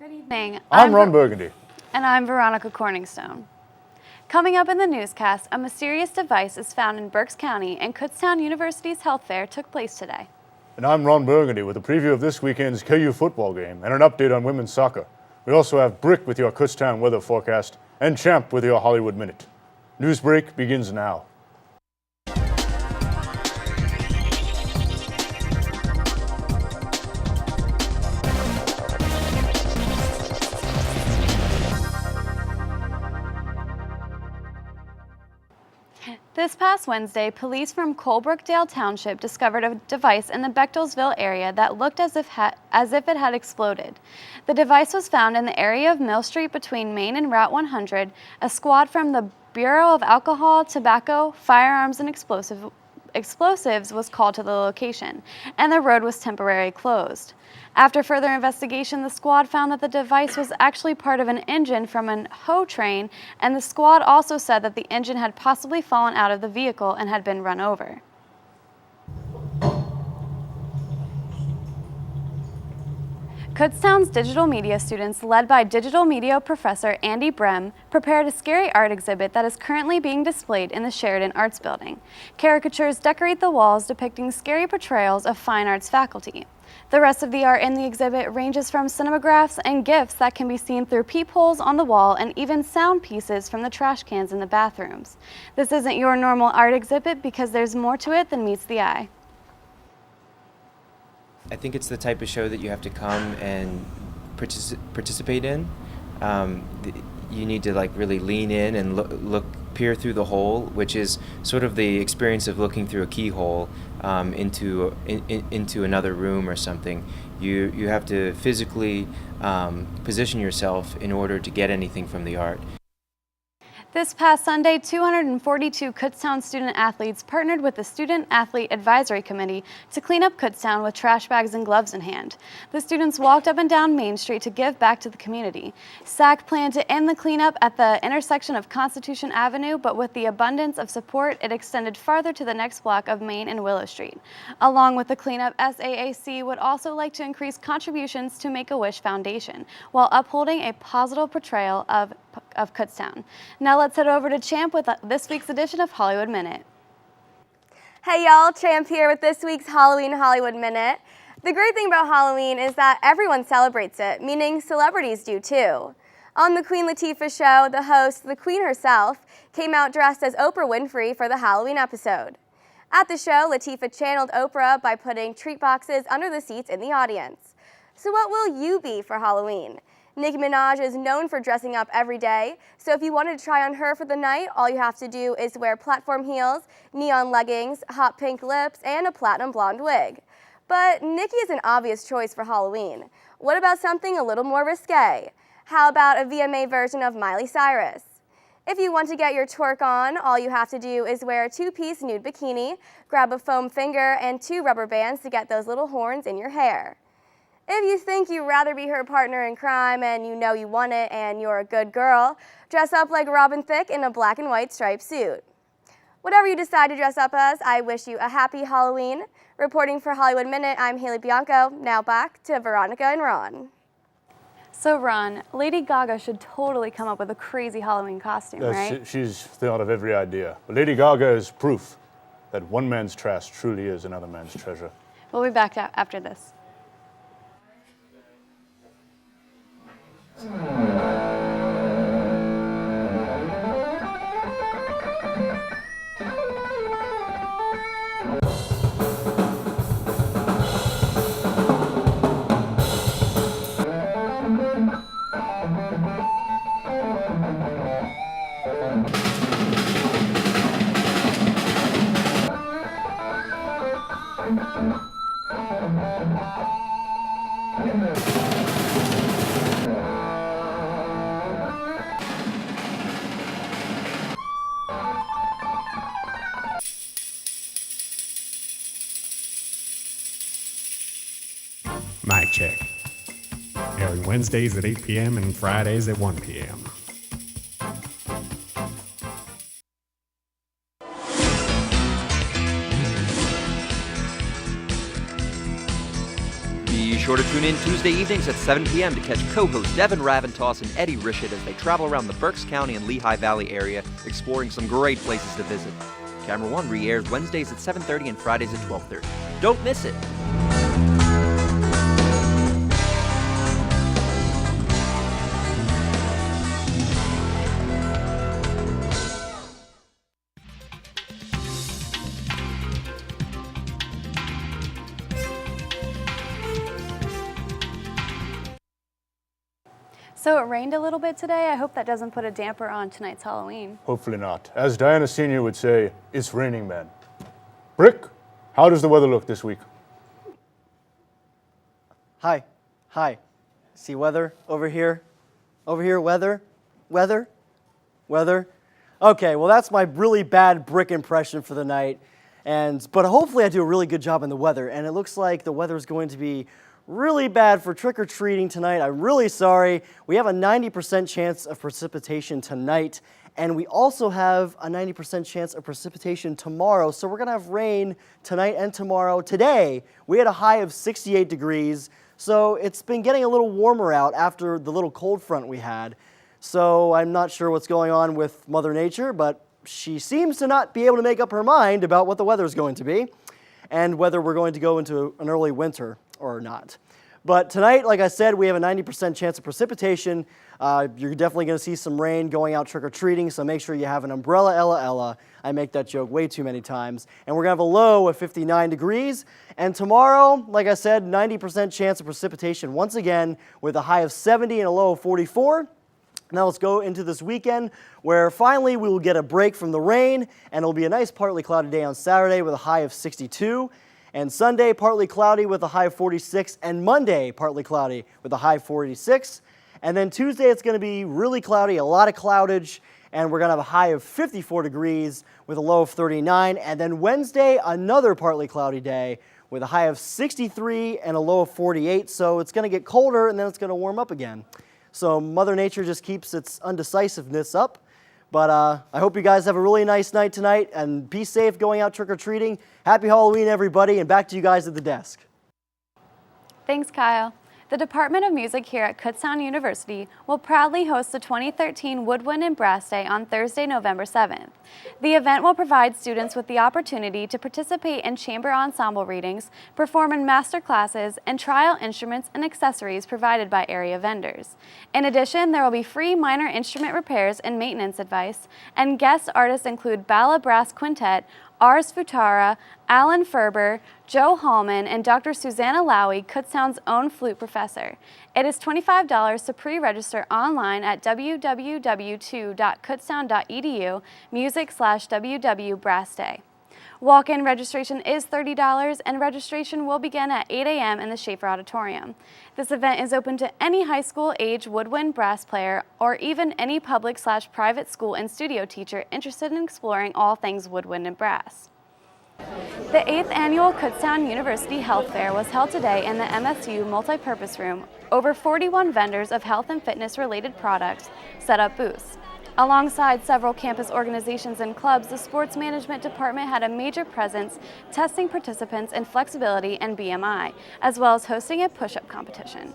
Good evening. I'm Ron Burgundy. And I'm Veronica Corningstone. Coming up in the newscast, a mysterious device is found in Berks County, and Kutztown University's health fair took place today. And I'm Ron Burgundy with a preview of this weekend's KU football game and an update on women's soccer. We also have Brick with your Kutztown weather forecast and Champ with your Hollywood Minute. Newsbreak begins now. This past Wednesday, police from Colebrookdale Township discovered a device in the Bechtelsville area that looked as if it had exploded. The device was found in the area of Mill Street between Main and Route 100. A squad from the Bureau of Alcohol, Tobacco, Firearms, and Explosives was called to the location, and the road was temporarily closed. After further investigation, the squad found that the device was actually part of an engine from a hoe train, and the squad also said that the engine had possibly fallen out of the vehicle and had been run over. Kutztown's digital media students, led by digital media professor Andy Brem, prepared a scary art exhibit that is currently being displayed in the Sheridan Arts Building. Caricatures decorate the walls depicting scary portrayals of fine arts faculty. The rest of the art in the exhibit ranges from cinemagraphs and GIFs that can be seen through peepholes on the wall and even sound pieces from the trash cans in the bathrooms. This isn't your normal art exhibit because there's more to it than meets the eye. I think it's the type of show that you have to come and participate in. You need to really lean in and peer through the hole, which is sort of the experience of looking through a keyhole into another room or something. You have to physically position yourself in order to get anything from the art. This past Sunday, 242 Kutztown student athletes partnered with the Student Athlete Advisory Committee to clean up Kutztown with trash bags and gloves in hand. The students walked up and down Main Street to give back to the community. SAC planned to end the cleanup at the intersection of Constitution Avenue, but with the abundance of support, it extended farther to the next block of Main and Willow Street. Along with the cleanup, SAAC would also like to increase contributions to Make-A-Wish Foundation, while upholding a positive portrayal of Kutztown. Now let's head over to Champ with this week's edition of Hollywood Minute. Hey y'all, Champ here with this week's Halloween Hollywood Minute. The great thing about Halloween is that everyone celebrates it, meaning celebrities do too. On the Queen Latifah show, the host, the Queen herself, came out dressed as Oprah Winfrey for the Halloween episode. At the show, Latifah channeled Oprah by putting treat boxes under the seats in the audience. So what will you be for Halloween? Nicki Minaj is known for dressing up every day, so if you wanted to try on her for the night, all you have to do is wear platform heels, neon leggings, hot pink lips, and a platinum blonde wig. But Nicki is an obvious choice for Halloween. What about something a little more risque? How about a VMA version of Miley Cyrus? If you want to get your twerk on, all you have to do is wear a two-piece nude bikini, grab a foam finger, and 2 rubber bands to get those little horns in your hair. If you think you'd rather be her partner in crime and you know you want it and you're a good girl, dress up like Robin Thicke in a black and white striped suit. Whatever you decide to dress up as, I wish you a happy Halloween. Reporting for Hollywood Minute, I'm Haley Bianco. Now back to Veronica and Ron. So Ron, Lady Gaga should totally come up with a crazy Halloween costume, right? She's thought of every idea. But Lady Gaga is proof that one man's trash truly is another man's treasure. We'll be back after this. Mic check. Airing Wednesdays at 8 p.m. and Fridays at 1 p.m. Be sure sure to tune in Tuesday evenings at 7 p.m. to catch co-hosts Devin Raventoss and Eddie Rishit as they travel around the Berks County and Lehigh Valley area, exploring some great places to visit. Camera One re-airs Wednesdays at 7:30 and Fridays at 12:30. Don't miss it! So it rained a little bit today. I hope that doesn't put a damper on tonight's Halloween. Hopefully not. As Diana Sr. would say, it's raining, man. Brick, how does the weather look this week? Hi. See weather over here? Over here, weather? Okay, well that's my really bad Brick impression for the night. But hopefully I do a really good job in the weather. And it looks like the weather is going to be really bad for trick-or-treating tonight. I'm really sorry. We have a 90% chance of precipitation tonight, and we also have a 90% chance of precipitation tomorrow, so we're going to have rain tonight and tomorrow. Today, we had a high of 68 degrees, so it's been getting a little warmer out after the little cold front we had. So I'm not sure what's going on with Mother Nature, but she seems to not be able to make up her mind about what the weather is going to be and whether we're going to go into an early winter or not. But tonight, like I said, we have a 90% chance of precipitation. You're definitely going to see some rain going out trick-or-treating, so make sure you have an umbrella, Ella. I make that joke way too many times. And we're going to have a low of 59 degrees. And tomorrow, like I said, 90% chance of precipitation once again with a high of 70 and a low of 44. Now let's go into this weekend where finally we will get a break from the rain, and it'll be a nice partly cloudy day on Saturday with a high of 62. And Sunday, partly cloudy with a high of 46, and Monday, partly cloudy with a high of 46. And then Tuesday, it's going to be really cloudy, a lot of cloudage, and we're going to have a high of 54 degrees with a low of 39. And then Wednesday, another partly cloudy day with a high of 63 and a low of 48. So it's going to get colder, and then it's going to warm up again. So Mother Nature just keeps its undecisiveness up. But I hope you guys have a really nice night tonight, and be safe going out trick-or-treating. Happy Halloween, everybody, and back to you guys at the desk. Thanks, Kyle. The Department of Music here at Kutztown University will proudly host the 2013 Woodwind and Brass Day on Thursday, November 7th. The event will provide students with the opportunity to participate in chamber ensemble readings, perform in master classes, and try out instruments and accessories provided by area vendors. In addition, there will be free minor instrument repairs and maintenance advice, and guest artists include Bala Brass Quintet, Ars Futara, Alan Ferber, Joe Hallman, and Dr. Susanna Lowy, Kutztown's own flute professor. It is $25 to pre-register online at www.kutztown.edu music/WW Brass Day. Walk-in registration is $30, and registration will begin at 8 a.m. in the Schaefer Auditorium. This event is open to any high school age woodwind brass player or even any public/private school and studio teacher interested in exploring all things woodwind and brass. The 8th annual Kutztown University Health Fair was held today in the MSU Multipurpose Room. Over 41 vendors of health and fitness related products set up booths. Alongside several campus organizations and clubs, the Sports Management Department had a major presence testing participants in flexibility and BMI, as well as hosting a push-up competition.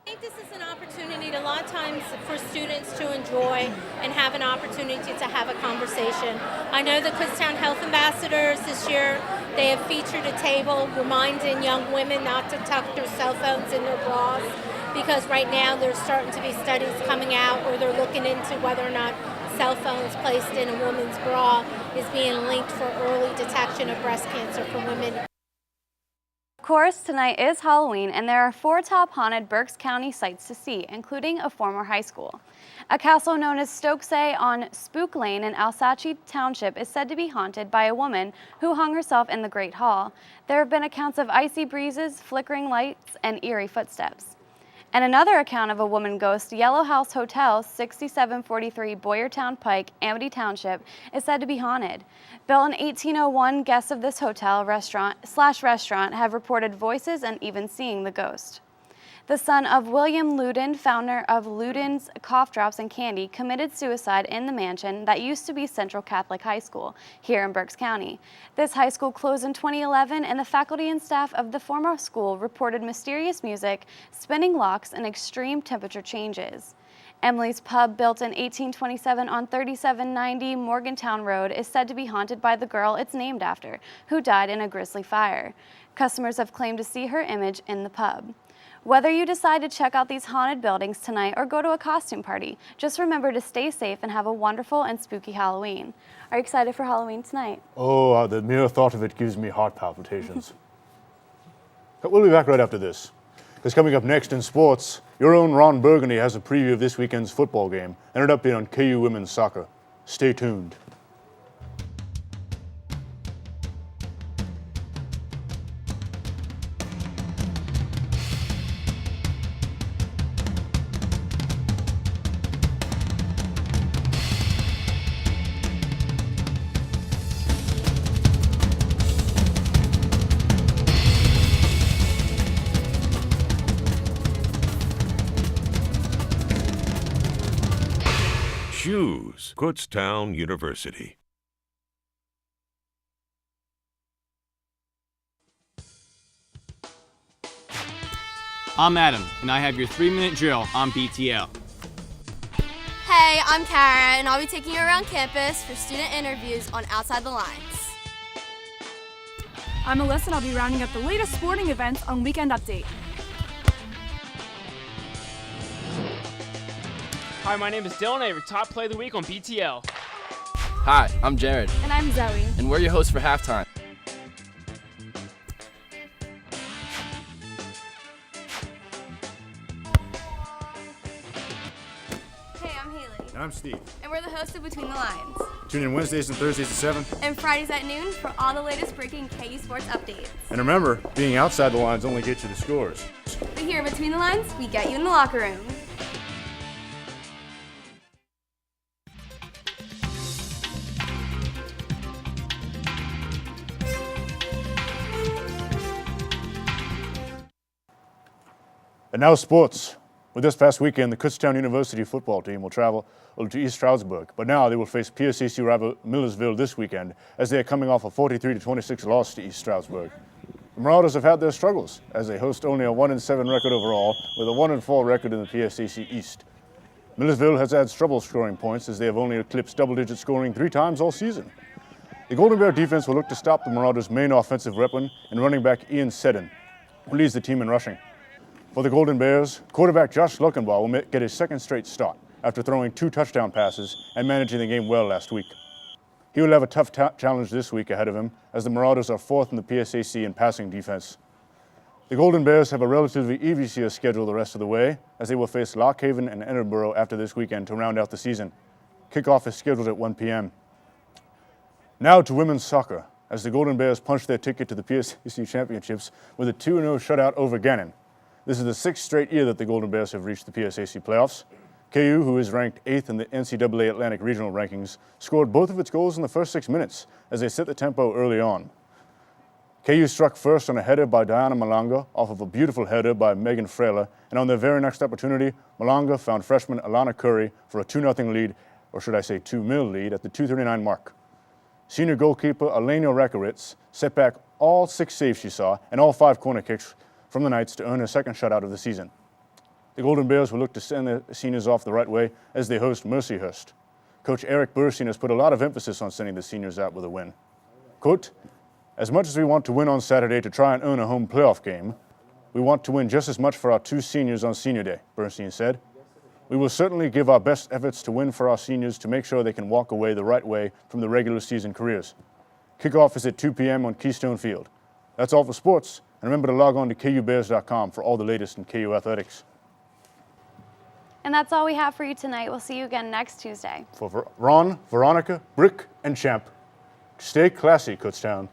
I think this is an opportunity a lot of times for students to enjoy and have an opportunity to have a conversation. I know the Kutztown Health Ambassadors this year, they have featured a table reminding young women not to tuck their cell phones in their bras, because right now there's starting to be studies coming out where they're looking into whether or not cell phones placed in a woman's bra is being linked for early detection of breast cancer for women. Of course, tonight is Halloween, and there are 4 top haunted Berks County sites to see, including a former high school. A castle known as Stokesay on Spook Lane in Alsace Township is said to be haunted by a woman who hung herself in the Great Hall. There have been accounts of icy breezes, flickering lights, and eerie footsteps. And another account of a woman ghost, Yellow House Hotel, 6743 Boyertown Pike, Amity Township, is said to be haunted. Built in 1801, guests of this hotel restaurant have reported voices and even seeing the ghost. The son of William Loudon, founder of Loudon's Cough Drops and Candy, committed suicide in the mansion that used to be Central Catholic High School here in Berks County. This high school closed in 2011, and the faculty and staff of the former school reported mysterious music, spinning locks, and extreme temperature changes. Emily's Pub, built in 1827 on 3790 Morgantown Road, is said to be haunted by the girl it's named after, who died in a grisly fire. Customers have claimed to see her image in the pub. Whether you decide to check out these haunted buildings tonight or go to a costume party, just remember to stay safe and have a wonderful and spooky Halloween. Are you excited for Halloween tonight? Oh, the mere thought of it gives me heart palpitations. But we'll be back right after this. Because coming up next in sports, your own Ron Burgundy has a preview of this weekend's football game and an update on KU women's soccer. Stay tuned. Choose Kutztown University. I'm Adam, and I have your 3-minute drill on BTL. Hey, I'm Kara, and I'll be taking you around campus for student interviews on Outside the Lines. I'm Alyssa, and I'll be rounding up the latest sporting events on Weekend Update. Hi, my name is Dylan, and I have your top play of the week on BTL. Hi, I'm Jared. And I'm Zoe. And we're your hosts for halftime. Hey, I'm Haley. And I'm Steve. And we're the hosts of Between the Lines. Tune in Wednesdays and Thursdays at 7. And Fridays at noon for all the latest breaking KU sports updates. And remember, being outside the lines only gets you the scores. But here at Between the Lines, we get you in the locker room. And now sports. With this past weekend, the Kutztown University football team will travel to East Stroudsburg, but now they will face PSAC rival Millersville this weekend as they are coming off a 43-26 loss to East Stroudsburg. The Marauders have had their struggles as they host only a 1-7 record overall with a 1-4 record in the PSAC East. Millersville has had trouble scoring points as they have only eclipsed double-digit scoring 3 times all season. The Golden Bear defense will look to stop the Marauders' main offensive weapon and running back Ian Seddon, who leads the team in rushing. For the Golden Bears, quarterback Josh Luckenbaugh will get his second straight start after throwing 2 touchdown passes and managing the game well last week. He will have a tough challenge this week ahead of him as the Marauders are 4th in the PSAC in passing defense. The Golden Bears have a relatively easier schedule the rest of the way as they will face Lock Haven and Edinburgh after this weekend to round out the season. Kickoff is scheduled at 1 p.m. Now to women's soccer as the Golden Bears punch their ticket to the PSAC championships with a 2-0 shutout over Gannon. This is the 6th straight year that the Golden Bears have reached the PSAC playoffs. KU, who is ranked 8th in the NCAA Atlantic Regional rankings, scored both of its goals in the first 6 minutes as they set the tempo early on. KU struck first on a header by Diana Malanga off of a beautiful header by Megan Freyler, and on their very next opportunity, Malanga found freshman Alana Curry for a 2-0 lead, or should I say 2-0 lead, at the 2:39 mark. Senior goalkeeper Elena Rakowitz set back all 6 saves she saw and all 5 corner kicks from the Knights to earn her second shutout of the season. The Golden Bears will look to send their seniors off the right way as they host Mercyhurst. Coach Eric Burstein has put a lot of emphasis on sending the seniors out with a win. Quote, "As much as we want to win on Saturday to try and earn a home playoff game, we want to win just as much for our 2 seniors on Senior Day," Burstein said. "We will certainly give our best efforts to win for our seniors to make sure they can walk away the right way from the regular season careers." Kickoff is at 2 p.m. on Keystone Field. That's all for sports. And remember to log on to KUBears.com for all the latest in KU athletics. And that's all we have for you tonight. We'll see you again next Tuesday. For Ron, Veronica, Brick, and Champ, stay classy, Kutztown.